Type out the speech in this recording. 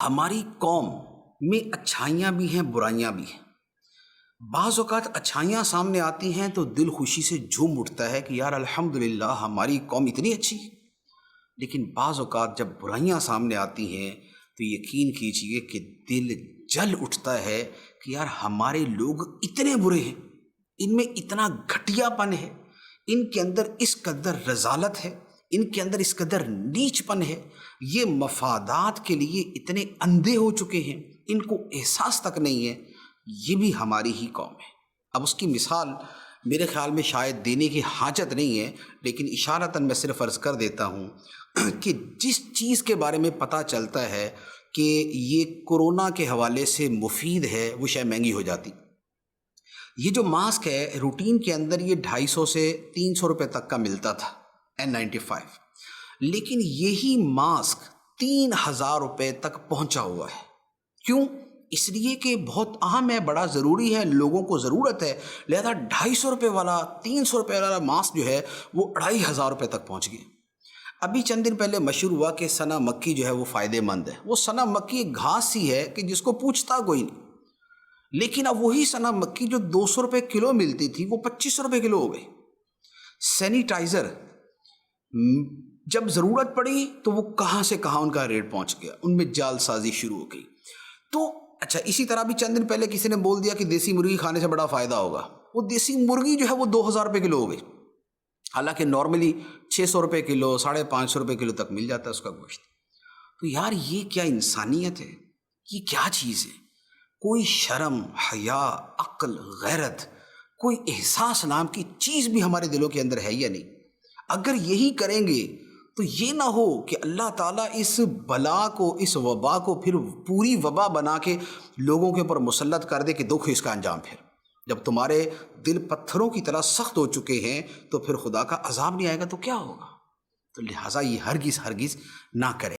ہماری قوم میں اچھائیاں بھی ہیں برائیاں بھی ہیں۔ بعض اوقات اچھائیاں سامنے آتی ہیں تو دل خوشی سے جھوم اٹھتا ہے کہ یار الحمدللہ ہماری قوم اتنی اچھی ہے، لیکن بعض اوقات جب برائیاں سامنے آتی ہیں تو یقین کیجئے کہ دل جل اٹھتا ہے کہ یار ہمارے لوگ اتنے برے ہیں، ان میں اتنا گھٹیا پن ہے، ان کے اندر اس قدر رذالت ہے، ان کے اندر اس قدر نیچ پن ہے، یہ مفادات کے لیے اتنے اندھے ہو چکے ہیں، ان کو احساس تک نہیں ہے۔ یہ بھی ہماری ہی قوم ہے۔ اب اس کی مثال میرے خیال میں شاید دینے کی حاجت نہیں ہے، لیکن اشارتاً میں صرف عرض کر دیتا ہوں کہ جس چیز کے بارے میں پتہ چلتا ہے کہ یہ کورونا کے حوالے سے مفید ہے وہ شاید مہنگی ہو جاتی۔ یہ جو ماسک ہے روٹین کے اندر یہ 250 سے 300 روپے تک کا ملتا تھا N95، لیکن یہی ماسک 3000 روپے تک پہنچا ہوا ہے۔ کیوں؟ اس لیے کہ بہت اہم ہے، بڑا ضروری ہے، لوگوں کو ضرورت ہے، لہذا 250 روپے والا 300 روپے والا ماسک جو ہے وہ 2500 روپے تک پہنچ گئے۔ ابھی چند دن پہلے مشہور ہوا کہ سنا مکی جو ہے وہ فائدے مند ہے۔ وہ سنا مکی ایک گھاس سی ہے کہ جس کو پوچھتا کوئی نہیں، لیکن اب وہی سنا مکی جو 200 روپے کلو ملتی تھی وہ 2500 روپے کلو ہو گئی۔ سینیٹائزر جب ضرورت پڑی تو وہ کہاں سے کہاں ان کا ریٹ پہنچ گیا، ان میں جال سازی شروع ہو گئی۔ تو اچھا، اسی طرح بھی چند دن پہلے کسی نے بول دیا کہ دیسی مرغی کھانے سے بڑا فائدہ ہوگا، وہ دیسی مرغی جو ہے وہ 2000 روپے کلو ہو گئی، حالانکہ نارملی 600 روپے کلو 550 روپے کلو تک مل جاتا ہے اس کا گوشت۔ تو یار یہ کیا انسانیت ہے؟ یہ کیا چیز ہے؟ کوئی شرم، حیا، عقل، غیرت، کوئی احساس نام کی چیز بھی ہمارے دلوں کے اندر ہے یا نہیں؟ اگر یہی کریں گے تو یہ نہ ہو کہ اللہ تعالیٰ اس بلا کو، اس وبا کو پھر پوری وبا بنا کے لوگوں کے اوپر مسلط کر دے کہ دیکھو اس کا انجام۔ پھر جب تمہارے دل پتھروں کی طرح سخت ہو چکے ہیں تو پھر خدا کا عذاب نہیں آئے گا تو کیا ہوگا؟ تو لہٰذا یہ ہرگز نہ کریں۔